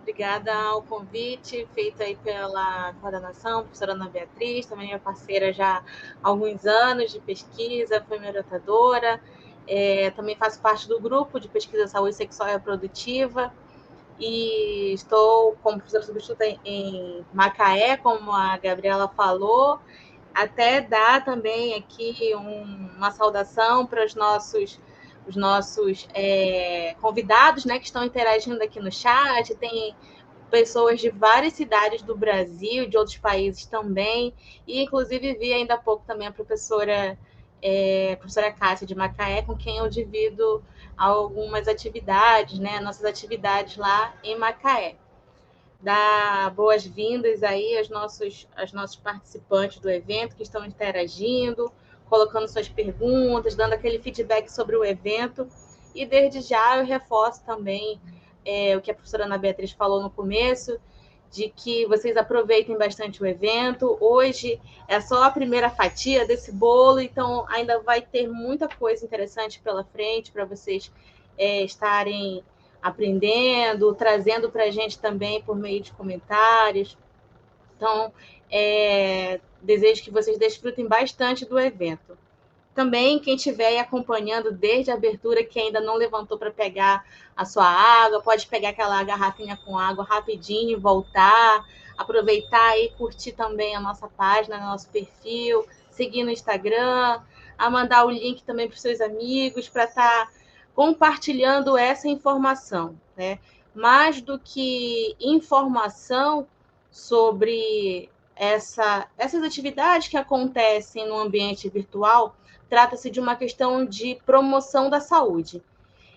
Obrigada ao convite feito aí pela coordenação, professora Ana Beatriz, também minha parceira já há alguns anos de pesquisa, foi minha orientadora. Também faço parte do grupo de pesquisa saúde sexual e reprodutiva e estou como professora substituta em Macaé, como a Gabriela falou. Até dar também aqui uma saudação para os nossos convidados, né, que estão interagindo aqui no chat. Tem pessoas de várias cidades do Brasil, de outros países também, e inclusive vi ainda há pouco também a professora Cássia de Macaé, com quem eu divido algumas atividades, né, nossas atividades lá em Macaé. Dar boas-vindas aí aos nossos participantes do evento que estão interagindo, colocando suas perguntas, dando aquele feedback sobre o evento. E desde já eu reforço também o que a professora Ana Beatriz falou no começo, de que vocês aproveitem bastante o evento. Hoje é só a primeira fatia desse bolo, então ainda vai ter muita coisa interessante pela frente para vocês estarem aprendendo, trazendo para a gente também por meio de comentários. Então, desejo que vocês desfrutem bastante do evento. Também, quem estiver acompanhando desde a abertura, que ainda não levantou para pegar a sua água, pode pegar aquela garrafinha com água rapidinho e voltar, aproveitar e curtir também a nossa página, nosso perfil, seguir no Instagram, a mandar o link também para os seus amigos, para estar compartilhando essa informação, né? Mais do que informação sobre essas atividades que acontecem no ambiente virtual, trata-se de uma questão de promoção da saúde.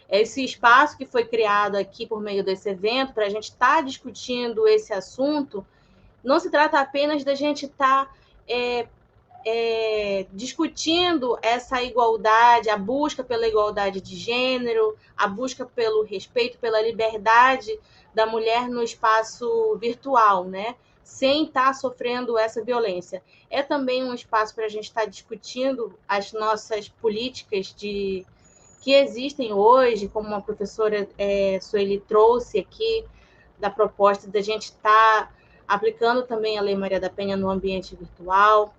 Esse espaço que foi criado aqui por meio desse evento, para a gente estar discutindo esse assunto, não se trata apenas da gente estar discutindo essa igualdade, a busca pela igualdade de gênero, a busca pelo respeito, pela liberdade da mulher no espaço virtual, né? Sem estar sofrendo essa violência. É também um espaço para a gente estar discutindo as nossas políticas que existem hoje, como a professora Sueli trouxe aqui, da proposta da gente estar aplicando também a Lei Maria da Penha no ambiente virtual,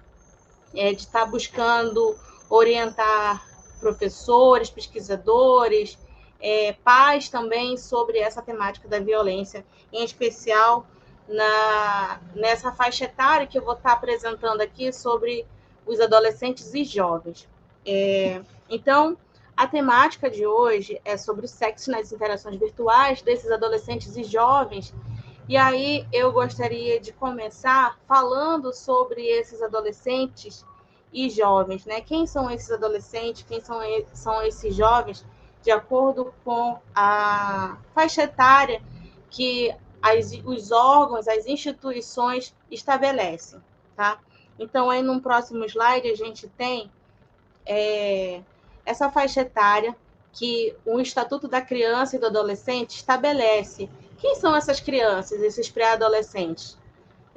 de estar buscando orientar professores, pesquisadores, pais também sobre essa temática da violência, em especial nessa faixa etária que eu vou estar apresentando aqui sobre os adolescentes e jovens. Então, a temática de hoje é sobre o sexo nas interações virtuais desses adolescentes e jovens. E aí eu gostaria de começar falando sobre esses adolescentes e jovens, né? Quem são esses adolescentes, quem são esses jovens, de acordo com a faixa etária que os órgãos, as instituições estabelecem, tá? Então, aí no próximo slide a gente tem essa faixa etária que o Estatuto da Criança e do Adolescente estabelece. Quem são essas crianças, esses pré-adolescentes?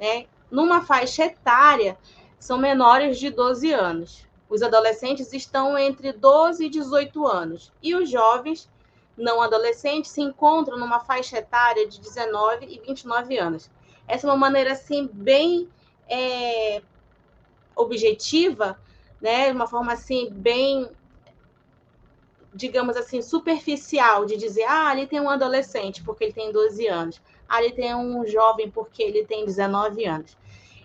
Né? Numa faixa etária, são menores de 12 anos. Os adolescentes estão entre 12 e 18 anos. E os jovens não adolescentes se encontram numa faixa etária de 19 e 29 anos. Essa é uma maneira assim bem objetiva, né? Uma forma assim bem, digamos assim, superficial de dizer, ali tem um adolescente porque ele tem 12 anos, ali tem um jovem porque ele tem 19 anos.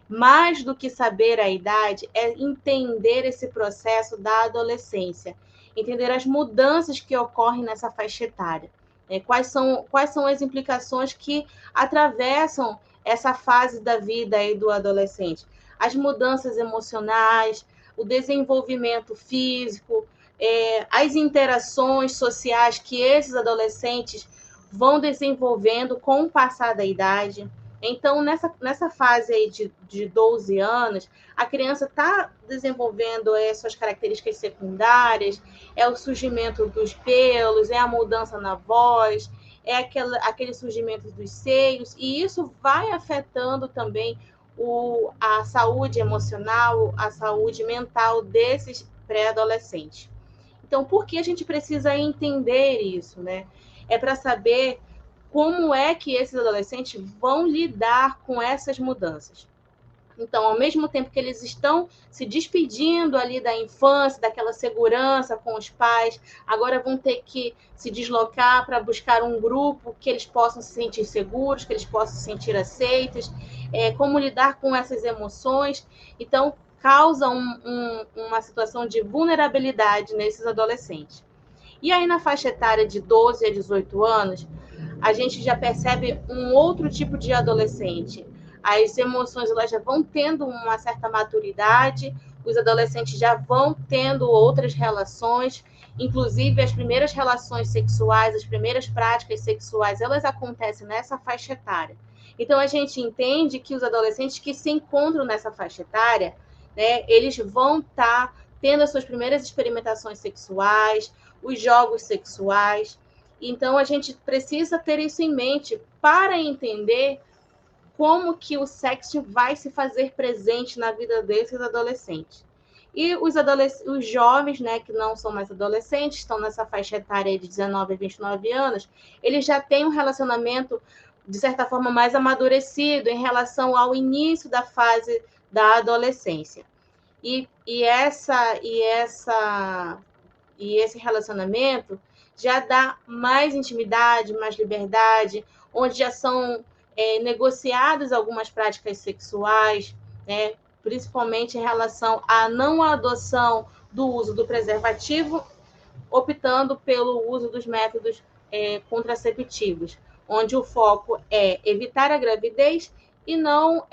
Mais do que saber a idade, é entender esse processo da adolescência, entender as mudanças que ocorrem nessa faixa etária, quais são as implicações que atravessam essa fase da vida aí do adolescente, as mudanças emocionais, o desenvolvimento físico, as interações sociais que esses adolescentes vão desenvolvendo com o passar da idade. Então, nessa fase aí de 12 anos, a criança está desenvolvendo suas características secundárias, é o surgimento dos pelos, é a mudança na voz, é aquele surgimento dos seios, e isso vai afetando também a saúde emocional, a saúde mental desses pré-adolescentes. Então, por que a gente precisa entender isso, né? É para saber como é que esses adolescentes vão lidar com essas mudanças. Então, ao mesmo tempo que eles estão se despedindo ali da infância, daquela segurança com os pais, agora vão ter que se deslocar para buscar um grupo que eles possam se sentir seguros, que eles possam se sentir aceitos, como lidar com essas emoções. Então, causa uma situação de vulnerabilidade nesses adolescentes. E aí, na faixa etária de 12 a 18 anos, a gente já percebe um outro tipo de adolescente. As emoções elas já vão tendo uma certa maturidade, os adolescentes já vão tendo outras relações, inclusive as primeiras relações sexuais, as primeiras práticas sexuais, elas acontecem nessa faixa etária. Então a gente entende que os adolescentes que se encontram nessa faixa etária, né, eles vão estar tendo as suas primeiras experimentações sexuais, os jogos sexuais. Então, a gente precisa ter isso em mente para entender como que o sexo vai se fazer presente na vida desses adolescentes. E os jovens, né, que não são mais adolescentes, estão nessa faixa etária de 19 a 29 anos, eles já têm um relacionamento, de certa forma, mais amadurecido em relação ao início da fase da adolescência. E esse relacionamento já dá mais intimidade, mais liberdade, onde já são negociadas algumas práticas sexuais, né, principalmente em relação à não adoção do uso do preservativo, optando pelo uso dos métodos contraceptivos, onde o foco é evitar a gravidez e não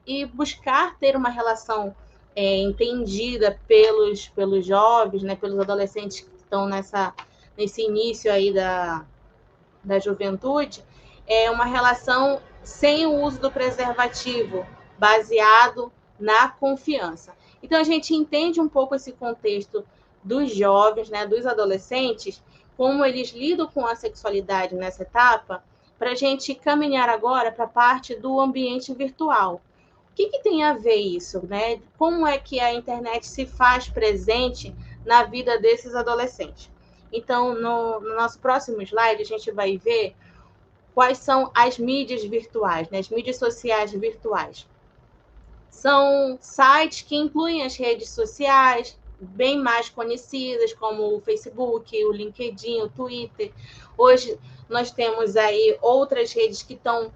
e buscar ter uma relação entendida pelos jovens, né, pelos adolescentes que estão nesse início aí da juventude, é uma relação sem o uso do preservativo, baseado na confiança. Então, a gente entende um pouco esse contexto dos jovens, né, dos adolescentes, como eles lidam com a sexualidade nessa etapa, para a gente caminhar agora para a parte do ambiente virtual. O que tem a ver isso, né? Como é que a internet se faz presente na vida desses adolescentes? Então, no nosso próximo slide, a gente vai ver quais são as mídias virtuais, né? As mídias sociais virtuais. São sites que incluem as redes sociais, bem mais conhecidas, como o Facebook, o LinkedIn, o Twitter. Hoje nós temos aí outras redes que estão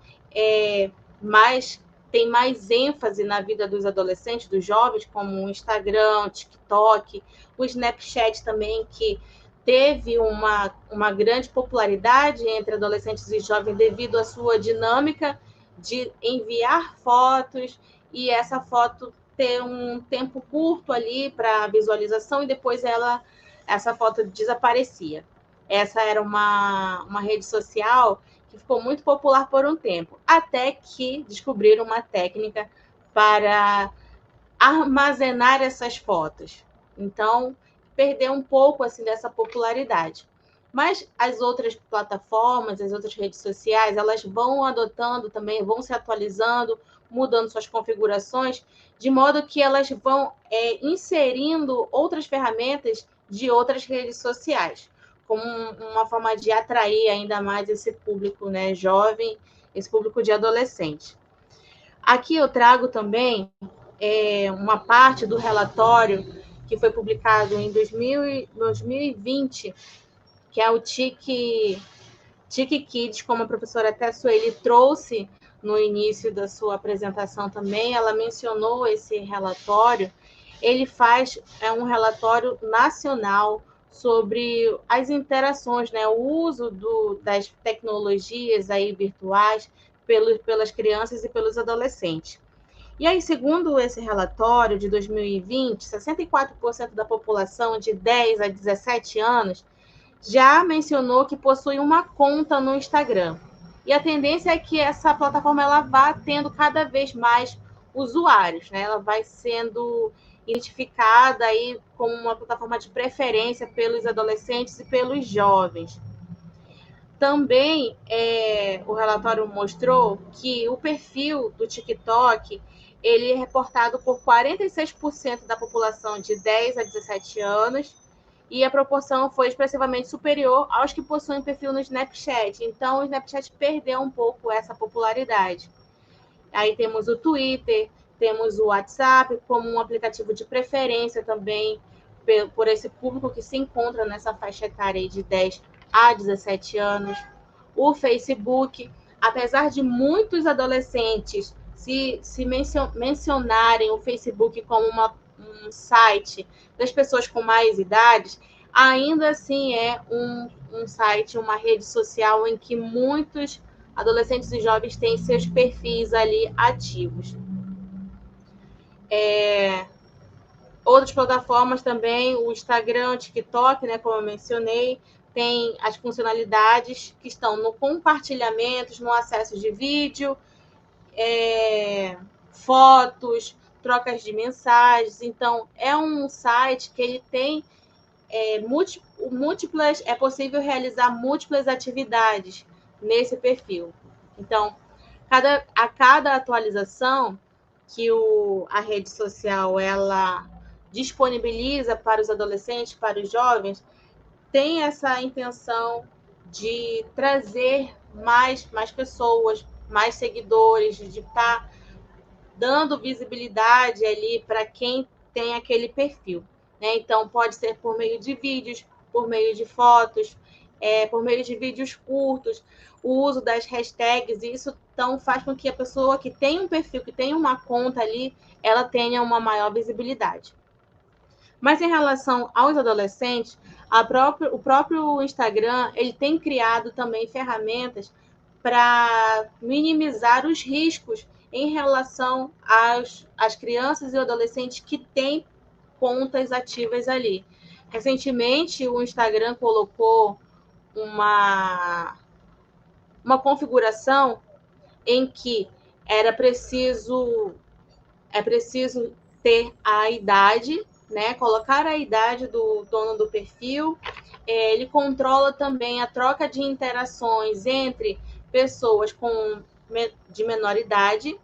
tem mais ênfase na vida dos adolescentes, dos jovens, como o Instagram, o TikTok, o Snapchat também, que teve uma grande popularidade entre adolescentes e jovens devido à sua dinâmica de enviar fotos e essa foto ter um tempo curto ali para visualização e depois essa foto desaparecia. Essa era uma rede social que ficou muito popular por um tempo, até que descobriram uma técnica para armazenar essas fotos. Então, perdeu um pouco assim dessa popularidade. Mas as outras plataformas, as outras redes sociais, elas vão adotando também, vão se atualizando, mudando suas configurações, de modo que elas vão inserindo outras ferramentas de outras redes sociais, como uma forma de atrair ainda mais esse público, né, jovem, esse público de adolescente. Aqui eu trago também uma parte do relatório que foi publicado em 2020, que é o TIC Kids, como a professora até Sueli trouxe no início da sua apresentação também, ela mencionou esse relatório. Ele faz um relatório nacional sobre as interações, né, o uso das tecnologias aí virtuais pelas crianças e pelos adolescentes. E aí, segundo esse relatório de 2020, 64% da população de 10 a 17 anos já mencionou que possui uma conta no Instagram. E a tendência é que essa plataforma ela vá tendo cada vez mais usuários, né? Ela vai sendo identificada aí como uma plataforma de preferência pelos adolescentes e pelos jovens. Também o relatório mostrou que o perfil do TikTok ele é reportado por 46% da população de 10 a 17 anos e a proporção foi expressivamente superior aos que possuem perfil no Snapchat. Então, o Snapchat perdeu um pouco essa popularidade. Aí temos o Twitter, temos o WhatsApp como um aplicativo de preferência também por esse público que se encontra nessa faixa etária de 10 a 17 anos. O Facebook, apesar de muitos adolescentes se mencionarem o Facebook como um site das pessoas com mais idades, ainda assim é um site, uma rede social em que muitos adolescentes e jovens têm seus perfis ali ativos. Outras plataformas também, o Instagram, o TikTok, né, como eu mencionei, tem as funcionalidades que estão no compartilhamento, no acesso de vídeo, fotos, trocas de mensagens. Então, é um site que ele tem múltiplas, é possível realizar múltiplas atividades nesse perfil. Então, a cada atualização que a rede social ela disponibiliza para os adolescentes, para os jovens, tem essa intenção de trazer mais pessoas, mais seguidores, de estar dando visibilidade ali para quem tem aquele perfil. Né? Então, pode ser por meio de vídeos, por meio de fotos, por meio de vídeos curtos, o uso das hashtags, e isso então faz com que a pessoa que tem um perfil, que tem uma conta ali, ela tenha uma maior visibilidade. Mas em relação aos adolescentes, o próprio Instagram ele tem criado também ferramentas para minimizar os riscos em relação às crianças e adolescentes que têm contas ativas ali. Recentemente, o Instagram colocou uma configuração em que é preciso ter a idade, né? Colocar a idade do dono do perfil. Ele controla também a troca de interações entre pessoas de menor idade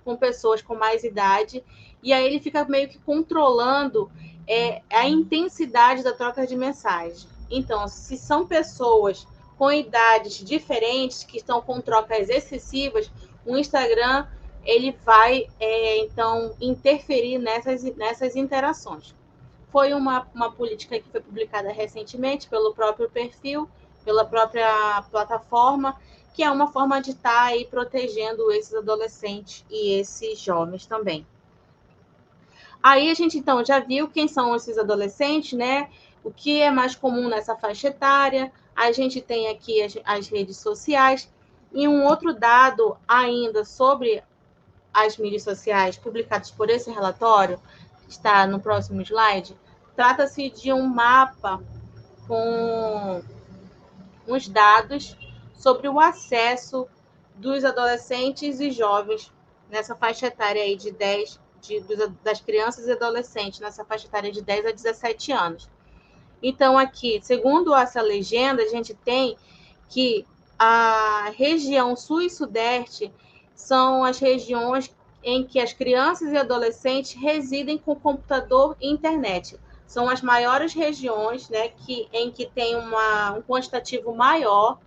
com pessoas com mais idade, e aí ele fica meio que controlando a intensidade da troca de mensagem. Então, se são pessoas com idades diferentes, que estão com trocas excessivas, o Instagram ele vai, então, interferir nessas interações. Foi uma política que foi publicada recentemente pelo próprio perfil, pela própria plataforma, que é uma forma de estar aí protegendo esses adolescentes e esses jovens também. Aí a gente, então, já viu quem são esses adolescentes, né? O que é mais comum nessa faixa etária. A gente tem aqui as redes sociais. E um outro dado ainda sobre as mídias sociais publicados por esse relatório, que está no próximo slide, trata-se de um mapa com os dados sobre o acesso dos adolescentes e jovens nessa faixa etária aí das crianças e adolescentes, nessa faixa etária de 10 a 17 anos. Então, aqui, segundo essa legenda, a gente tem que a região sul e sudeste são as regiões em que as crianças e adolescentes residem com computador e internet. São as maiores regiões, né, em que tem um quantitativo maior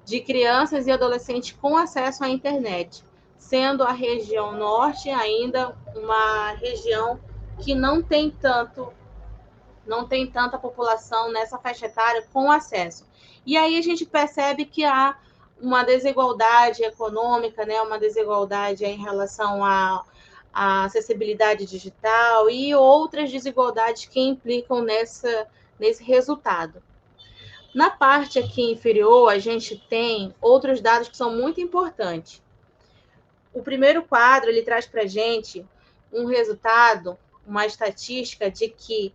de crianças e adolescentes com acesso à internet, sendo a região norte ainda uma região que não tem tanta população nessa faixa etária com acesso. E aí a gente percebe que há uma desigualdade econômica, né, uma desigualdade em relação à acessibilidade digital e outras desigualdades que implicam nesse resultado. Na parte aqui inferior, a gente tem outros dados que são muito importantes. O primeiro quadro, ele traz para a gente um resultado, uma estatística de que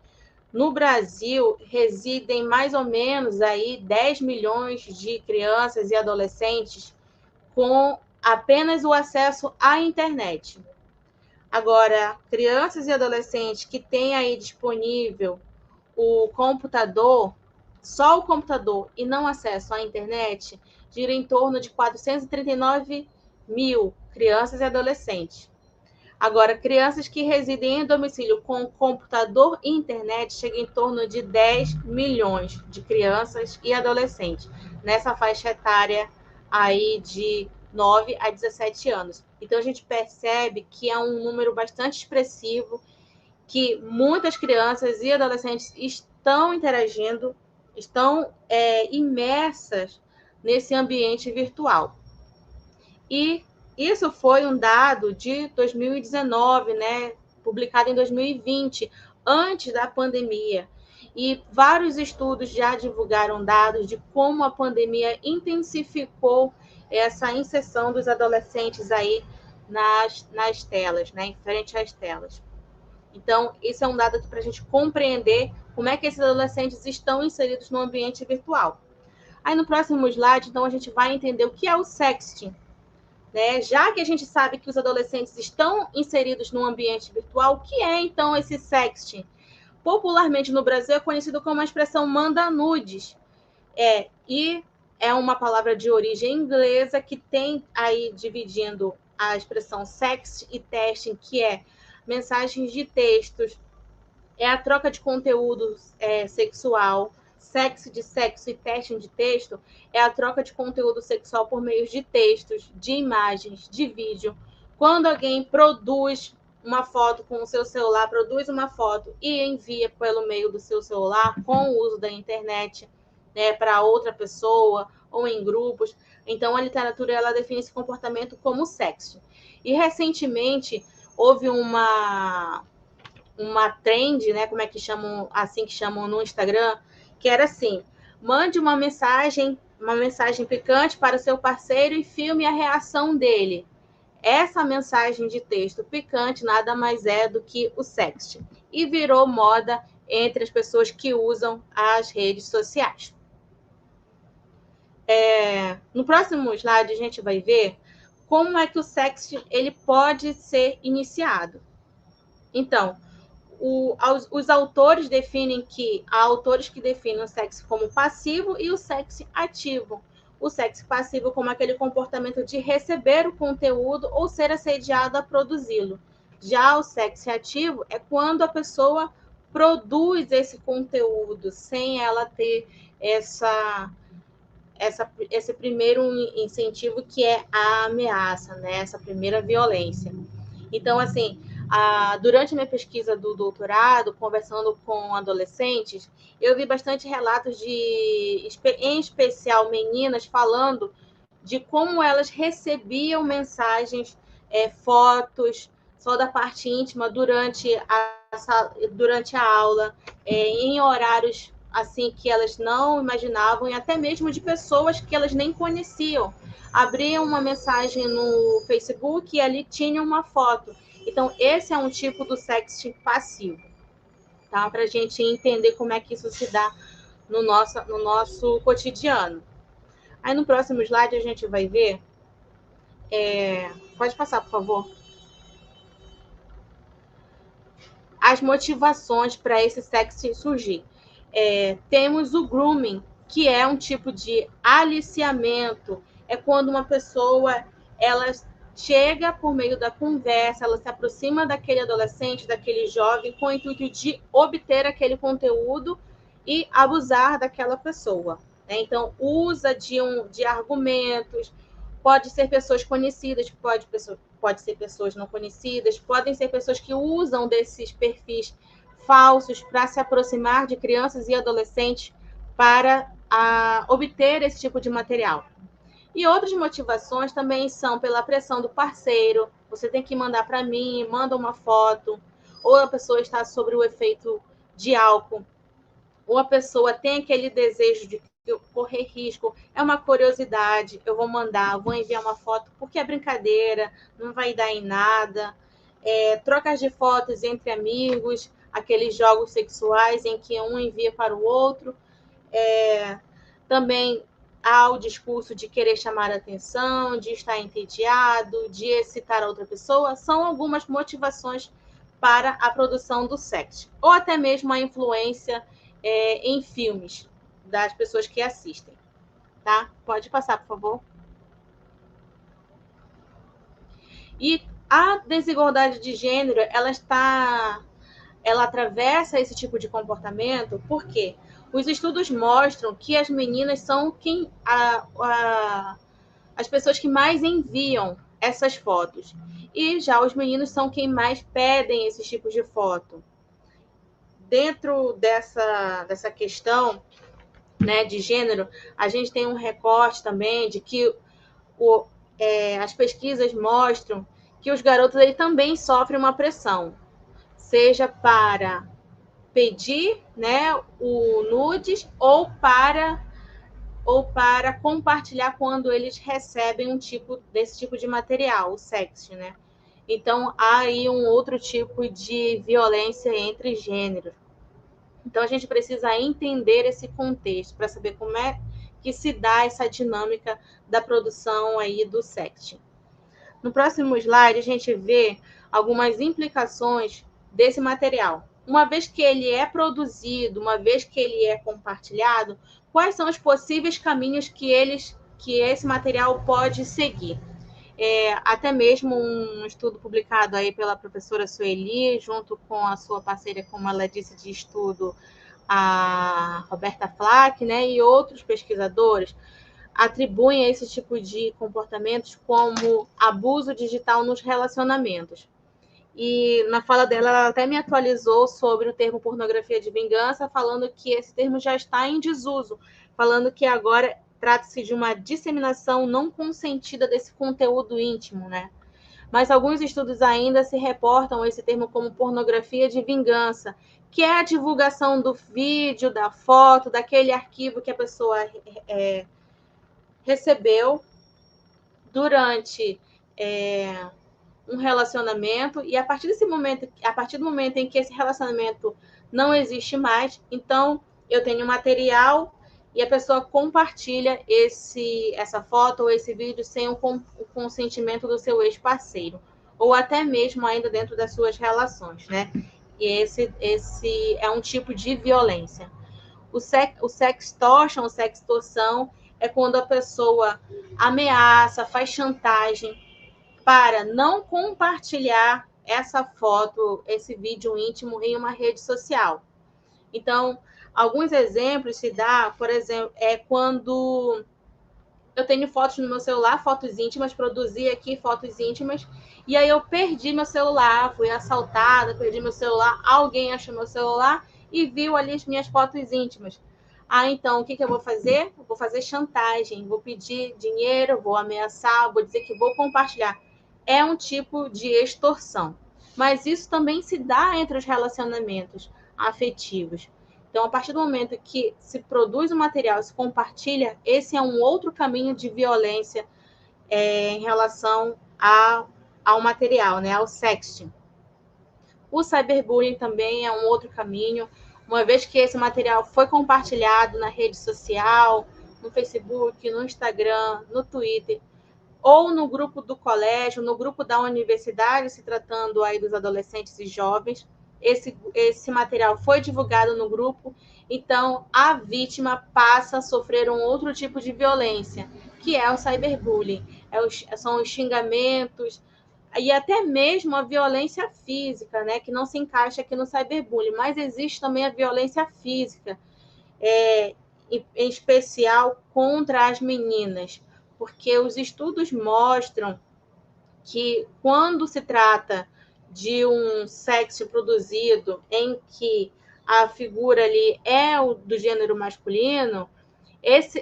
no Brasil residem mais ou menos aí 10 milhões de crianças e adolescentes com apenas o acesso à internet. Agora, crianças e adolescentes que têm aí disponível o computador, só o computador e não acesso à internet, gira em torno de 439 mil crianças e adolescentes. Agora, crianças que residem em domicílio com computador e internet chegam em torno de 10 milhões de crianças e adolescentes nessa faixa etária aí de 9 a 17 anos. Então, a gente percebe que é um número bastante expressivo, que muitas crianças e adolescentes estão interagindo, estão imersas nesse ambiente virtual. E isso foi um dado de 2019, né, publicado em 2020, antes da pandemia. E vários estudos já divulgaram dados de como a pandemia intensificou essa inserção dos adolescentes aí nas telas, né, em frente às telas. Então, isso é um dado para a gente compreender como é que esses adolescentes estão inseridos no ambiente virtual. Aí no próximo slide, então, a gente vai entender o que é o sexting. Né? Já que a gente sabe que os adolescentes estão inseridos no ambiente virtual, o que é então esse sexting? Popularmente no Brasil é conhecido como a expressão manda nudes. E é uma palavra de origem inglesa que tem aí dividindo a expressão sext e texting, que é mensagens de textos, é a troca de conteúdo sexual. Sexo de sexo e testing de texto é a troca de conteúdo sexual por meio de textos, de imagens, de vídeo. Quando alguém produz uma foto com o seu celular, produz uma foto e envia pelo meio do seu celular com o uso da internet, né, para outra pessoa ou em grupos. Então, a literatura ela define esse comportamento como sexo. E recentemente houve uma trend, né? Como é que chamam, assim que chamam no Instagram, que era assim: mande uma mensagem picante para o seu parceiro e filme a reação dele. Essa mensagem de texto picante nada mais é do que o sexting. E virou moda entre as pessoas que usam as redes sociais. No próximo slide, a gente vai ver como é que o sexting ele pode ser iniciado. Então, os autores definem que há autores que definem o sexo como passivo e o sexo ativo. O sexo passivo como aquele comportamento de receber o conteúdo ou ser assediado a produzi-lo. Já o sexo ativo é quando a pessoa produz esse conteúdo sem ela ter esse primeiro incentivo que é a ameaça, né? Essa primeira violência. Então, assim, durante a minha pesquisa do doutorado, conversando com adolescentes, eu vi bastante relatos em especial, meninas falando de como elas recebiam mensagens, fotos, só da parte íntima durante a aula, em horários assim que elas não imaginavam e até mesmo de pessoas que elas nem conheciam. Abriam uma mensagem no Facebook e ali tinha uma foto. Então, esse é um tipo do sexting passivo, tá? Para a gente entender como é que isso se dá no nosso cotidiano. Aí no próximo slide a gente vai ver. Pode passar, por favor. As motivações para esse sexting surgir. Temos o grooming, que é um tipo de aliciamento. É quando uma pessoa ela chega por meio da conversa, ela se aproxima daquele adolescente, daquele jovem, com o intuito de obter aquele conteúdo e abusar daquela pessoa. Né? Então, usa de argumentos, pode ser pessoas conhecidas, pode ser pessoas não conhecidas, podem ser pessoas que usam desses perfis falsos para se aproximar de crianças e adolescentes para obter esse tipo de material. E outras motivações também são pela pressão do parceiro, você tem que mandar para mim, manda uma foto, ou a pessoa está sobre o efeito de álcool, ou a pessoa tem aquele desejo de correr risco, é uma curiosidade, eu vou mandar, vou enviar uma foto, porque é brincadeira, não vai dar em nada. Trocas de fotos entre amigos, aqueles jogos sexuais em que um envia para o outro. Também há o discurso de querer chamar a atenção, de estar entediado, de excitar a outra pessoa, são algumas motivações para a produção do sexo. Ou até mesmo a influência em filmes das pessoas que assistem. Tá? Pode passar, por favor. E A desigualdade de gênero, ela atravessa esse tipo de comportamento porque os estudos mostram que as meninas são as pessoas que mais enviam essas fotos. E já os meninos são quem mais pedem esses tipos de foto. Dentro dessa questão, né, de gênero, a gente tem um recorte também de que as pesquisas mostram que os garotos aí também sofrem uma pressão, seja para pedir, né, o nudes ou para compartilhar quando eles recebem desse tipo de material, o sexting, né? Então há aí um outro tipo de violência entre gêneros. Então a gente precisa entender esse contexto para saber como é que se dá essa dinâmica da produção aí do sexting. No próximo slide, a gente vê algumas implicações desse material. Uma vez que ele é produzido, uma vez que ele é compartilhado, quais são os possíveis caminhos que esse material pode seguir? Até mesmo um estudo publicado aí pela professora Sueli, junto com a sua parceira, como ela disse, de estudo, a Roberta Flack, né, e outros pesquisadores, atribuem a esse tipo de comportamentos como abuso digital nos relacionamentos. E na fala dela, ela até me atualizou sobre o termo pornografia de vingança, falando que esse termo já está em desuso, falando que agora trata-se de uma disseminação não consentida desse conteúdo íntimo, né? Mas alguns estudos ainda se reportam esse termo como pornografia de vingança, que é a divulgação do vídeo, da foto, daquele arquivo que a pessoa recebeu durante um relacionamento, e a partir do momento em que esse relacionamento não existe mais, então eu tenho material e a pessoa compartilha essa foto ou esse vídeo sem o consentimento do seu ex-parceiro, ou até mesmo ainda dentro das suas relações, né? E esse é um tipo de violência. O sextortion, ou sextorção, é quando a pessoa ameaça, faz chantagem para não compartilhar essa foto, esse vídeo íntimo em uma rede social. Então, alguns exemplos se dá, por exemplo, é quando eu tenho fotos no meu celular, fotos íntimas, produzi aqui fotos íntimas, e aí eu perdi meu celular, fui assaltada, perdi meu celular, alguém achou meu celular e viu ali as minhas fotos íntimas. Então, o que eu vou fazer? Eu vou fazer chantagem, vou pedir dinheiro, vou ameaçar, vou dizer que vou compartilhar. É um tipo de extorsão. Mas isso também se dá entre os relacionamentos afetivos. Então, a partir do momento que se produz o material, se compartilha, esse é um outro caminho de violência em relação ao material, né, ao sexting. O cyberbullying também é um outro caminho, uma vez que esse material foi compartilhado na rede social, no Facebook, no Instagram, no Twitter, ou no grupo do colégio, no grupo da universidade, se tratando aí dos adolescentes e jovens. Esse material foi divulgado no grupo, então a vítima passa a sofrer um outro tipo de violência, que é o cyberbullying. São os xingamentos e até mesmo a violência física, né, que não se encaixa aqui no cyberbullying, mas existe também a violência física, em especial contra as meninas, porque os estudos mostram que quando se trata de um sexo produzido em que a figura ali é do gênero masculino, esse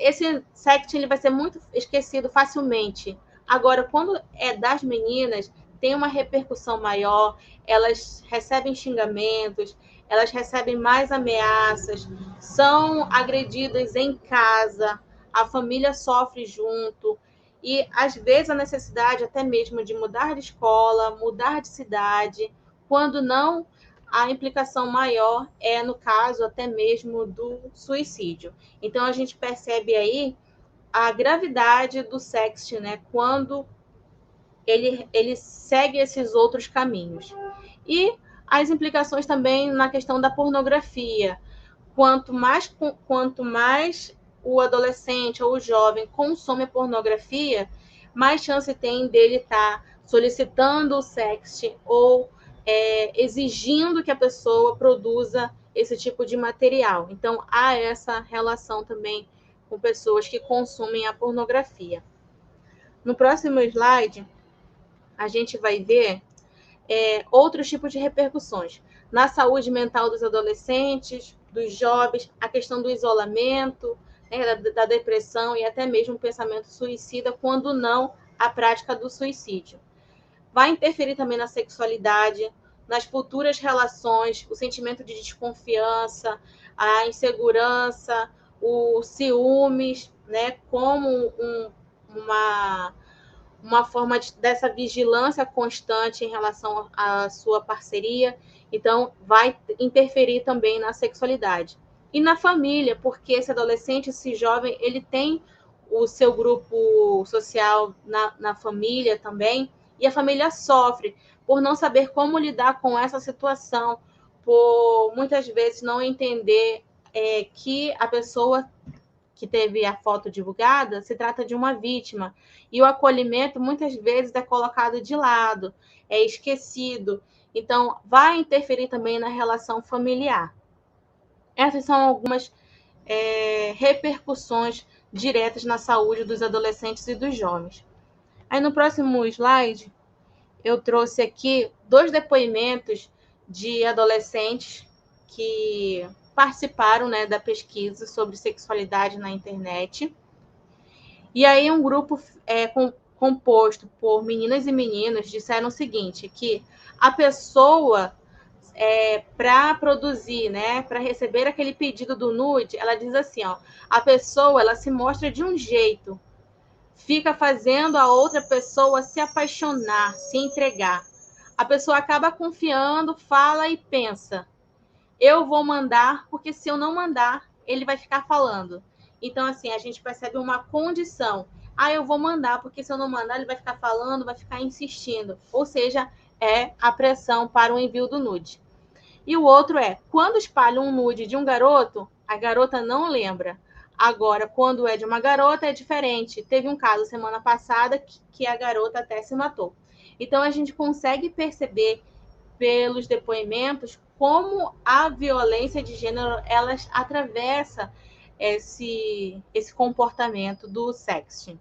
sexo ele vai ser muito esquecido facilmente. Agora, quando é das meninas, tem uma repercussão maior, elas recebem xingamentos, elas recebem mais ameaças, são agredidas em casa, a família sofre junto, e às vezes a necessidade até mesmo de mudar de escola, mudar de cidade, quando não, a implicação maior é, no caso, até mesmo do suicídio. Então, a gente percebe aí a gravidade do sexting, né? Quando ele segue esses outros caminhos. E as implicações também na questão da pornografia. Quanto mais o adolescente ou o jovem consome a pornografia, mais chance tem dele estar solicitando o sexting ou exigindo que a pessoa produza esse tipo de material. Então, há essa relação também com pessoas que consumem a pornografia. No próximo slide, a gente vai ver outros tipos de repercussões na saúde mental dos adolescentes, dos jovens, a questão do isolamento, né, da depressão e até mesmo o pensamento suicida, quando não a prática do suicídio. Vai interferir também na sexualidade, nas futuras relações, o sentimento de desconfiança, a insegurança, o ciúmes, né, como uma forma dessa vigilância constante em relação à sua parceria. Então, vai interferir também na sexualidade. E na família, porque esse adolescente, esse jovem, ele tem o seu grupo social na família também, e a família sofre por não saber como lidar com essa situação, por muitas vezes não entender que a pessoa que teve a foto divulgada se trata de uma vítima. E o acolhimento muitas vezes é colocado de lado, é esquecido. Então, vai interferir também na relação familiar. Essas são algumas repercussões diretas na saúde dos adolescentes e dos jovens. Aí no próximo slide, eu trouxe aqui 2 depoimentos de adolescentes que participaram, né, da pesquisa sobre sexualidade na internet. E aí um grupo composto por meninas e meninos disseram o seguinte, que a pessoa, para produzir, né, para receber aquele pedido do nude, ela diz assim, ó, a pessoa ela se mostra de um jeito, fica fazendo a outra pessoa se apaixonar, se entregar. A pessoa acaba confiando, fala e pensa, eu vou mandar, porque se eu não mandar, ele vai ficar falando. Então, assim, a gente percebe uma condição. Ah, eu vou mandar, porque se eu não mandar, ele vai ficar falando, vai ficar insistindo. Ou seja, é a pressão para o envio do nude. E o outro é, quando espalha um nude de um garoto, a garota não lembra. Agora, quando é de uma garota, é diferente. Teve um caso semana passada que a garota até se matou. Então, a gente consegue perceber pelos depoimentos como a violência de gênero ela atravessa esse comportamento do sexting.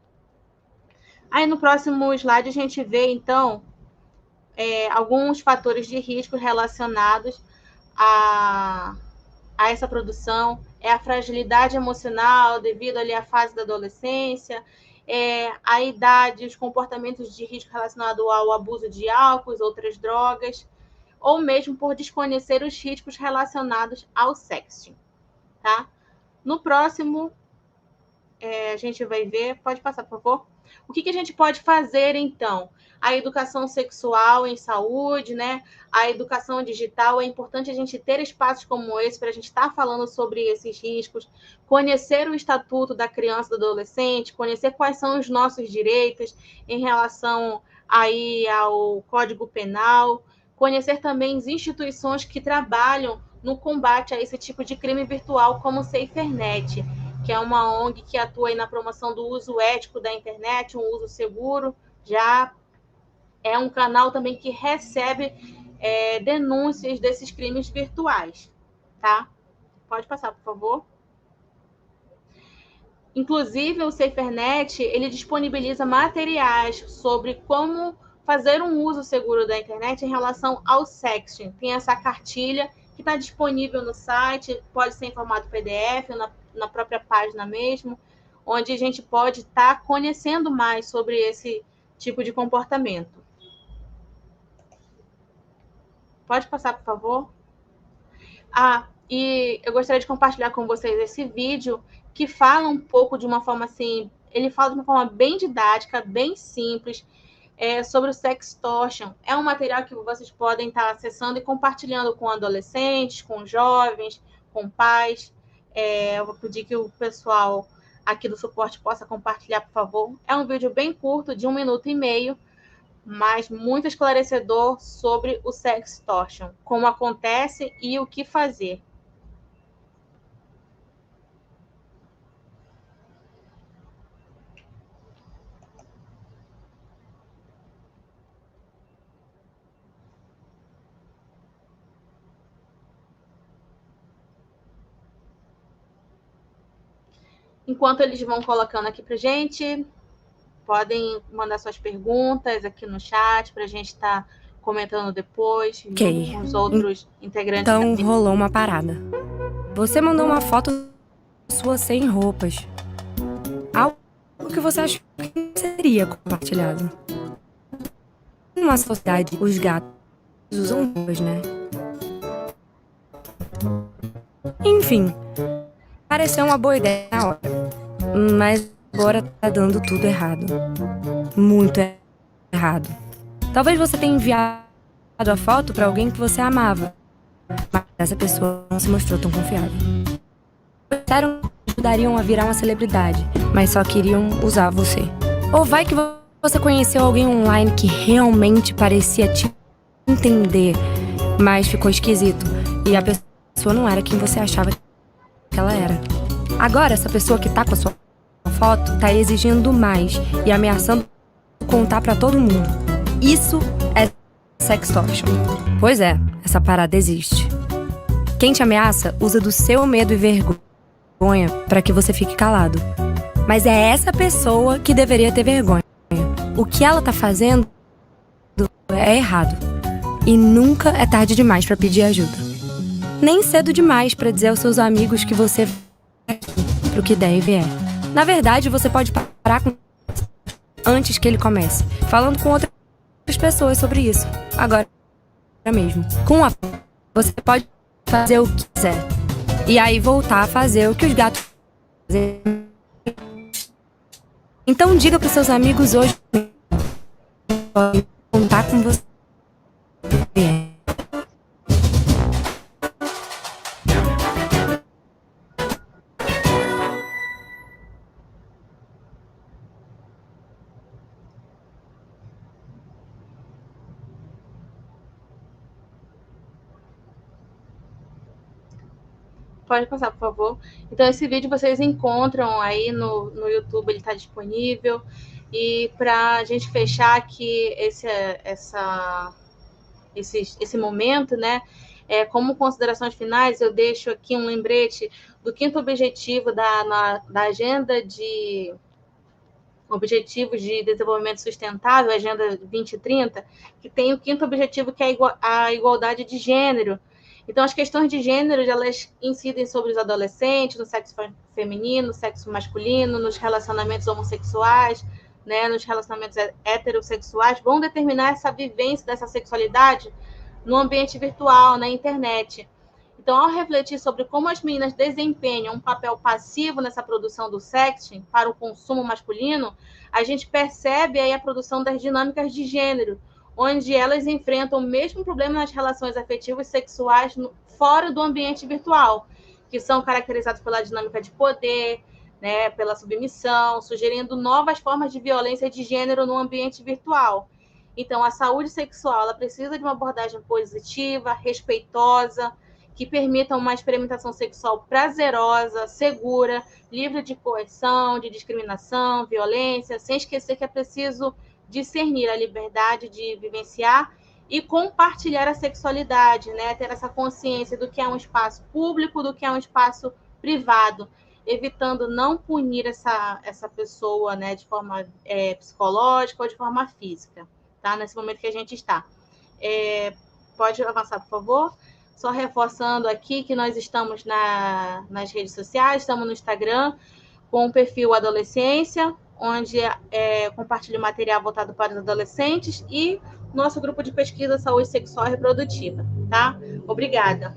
Aí no próximo slide a gente vê então alguns fatores de risco relacionados a essa produção, a fragilidade emocional devido ali à fase da adolescência, a idade, os comportamentos de risco relacionados ao abuso de álcool, outras drogas, ou mesmo por desconhecer os riscos relacionados ao sexting, tá? No próximo, a gente vai ver, pode passar, por favor? O que a gente pode fazer, então? A educação sexual em saúde, né? A educação digital, é importante a gente ter espaços como esse para a gente estar falando sobre esses riscos, conhecer o Estatuto da Criança e do Adolescente, conhecer quais são os nossos direitos em relação aí ao Código Penal, conhecer também as instituições que trabalham no combate a esse tipo de crime virtual, como o SaferNet, que é uma ONG que atua aí na promoção do uso ético da internet, um uso seguro. Já é um canal também que recebe denúncias desses crimes virtuais, tá? Pode passar, por favor. Inclusive, o SaferNet, ele disponibiliza materiais sobre como fazer um uso seguro da internet em relação ao sexting. Tem essa cartilha que está disponível no site, pode ser em formato PDF, na própria página mesmo, onde a gente pode estar conhecendo mais sobre esse tipo de comportamento. Pode passar, por favor? E eu gostaria de compartilhar com vocês esse vídeo que fala um pouco de uma forma assim, ele fala de uma forma bem didática, bem simples, sobre o sextortion. É um material que vocês podem estar acessando e compartilhando com adolescentes, com jovens, com pais. Eu vou pedir que o pessoal aqui do suporte possa compartilhar, por favor. É um vídeo bem curto, de 1 minuto e meio, mas muito esclarecedor sobre o sextortion, como acontece e o que fazer. Enquanto eles vão colocando aqui para gente, podem mandar suas perguntas aqui no chat para a gente estar comentando depois com os outros integrantes. Então rolou uma parada. Você mandou uma foto sua sem roupas. Algo que você achou que não seria compartilhado. Numa sociedade, os gatos usam roupas, né? Enfim, pareceu uma boa ideia na hora. Mas agora tá dando tudo errado. Muito errado. Talvez você tenha enviado a foto pra alguém que você amava, mas essa pessoa não se mostrou tão confiável. Disseram que ajudariam a virar uma celebridade, mas só queriam usar você. Ou vai que você conheceu alguém online que realmente parecia te entender, mas ficou esquisito, e a pessoa não era quem você achava que ela era. Agora, essa pessoa que tá com a sua foto tá exigindo mais e ameaçando contar pra todo mundo. Isso é sextortion. Pois é, essa parada existe. Quem te ameaça usa do seu medo e vergonha pra que você fique calado. Mas é essa pessoa que deveria ter vergonha. O que ela tá fazendo é errado. E nunca é tarde demais pra pedir ajuda. Nem cedo demais pra dizer aos seus amigos que você pro que der e vier. Na verdade, você pode parar antes que ele comece, falando com outras pessoas sobre isso. Agora mesmo. Com a você pode fazer o que quiser. E aí voltar a fazer o que os gatos fazem. Então diga pros seus amigos hoje podem contar com você. Pode passar, por favor. Então, esse vídeo vocês encontram aí no YouTube, ele está disponível. E para a gente fechar aqui esse momento, né? Como considerações finais, eu deixo aqui um lembrete do 5º objetivo da Agenda de Objetivos de Desenvolvimento Sustentável, Agenda 2030, que tem o 5º objetivo, que é a igualdade de gênero. Então, as questões de gênero, elas incidem sobre os adolescentes, no sexo feminino, no sexo masculino, nos relacionamentos homossexuais, né, nos relacionamentos heterossexuais, vão determinar essa vivência dessa sexualidade no ambiente virtual, na internet. Então, ao refletir sobre como as meninas desempenham um papel passivo nessa produção do sexting para o consumo masculino, a gente percebe aí a produção das dinâmicas de gênero, onde elas enfrentam o mesmo problema nas relações afetivas e sexuais fora do ambiente virtual, que são caracterizados pela dinâmica de poder, né, pela submissão, sugerindo novas formas de violência de gênero no ambiente virtual. Então, a saúde sexual ela precisa de uma abordagem positiva, respeitosa, que permita uma experimentação sexual prazerosa, segura, livre de coerção, de discriminação, violência, sem esquecer que é preciso discernir a liberdade de vivenciar e compartilhar a sexualidade, né? Ter essa consciência do que é um espaço público, do que é um espaço privado, evitando não punir essa pessoa, né, de forma psicológica ou de forma física, tá? Nesse momento que a gente está. Pode avançar, por favor? Só reforçando aqui que nós estamos nas redes sociais, estamos no Instagram com o perfil Adolescência, onde compartilho material voltado para os adolescentes, e nosso grupo de pesquisa Saúde Sexual e Reprodutiva, tá? Obrigada.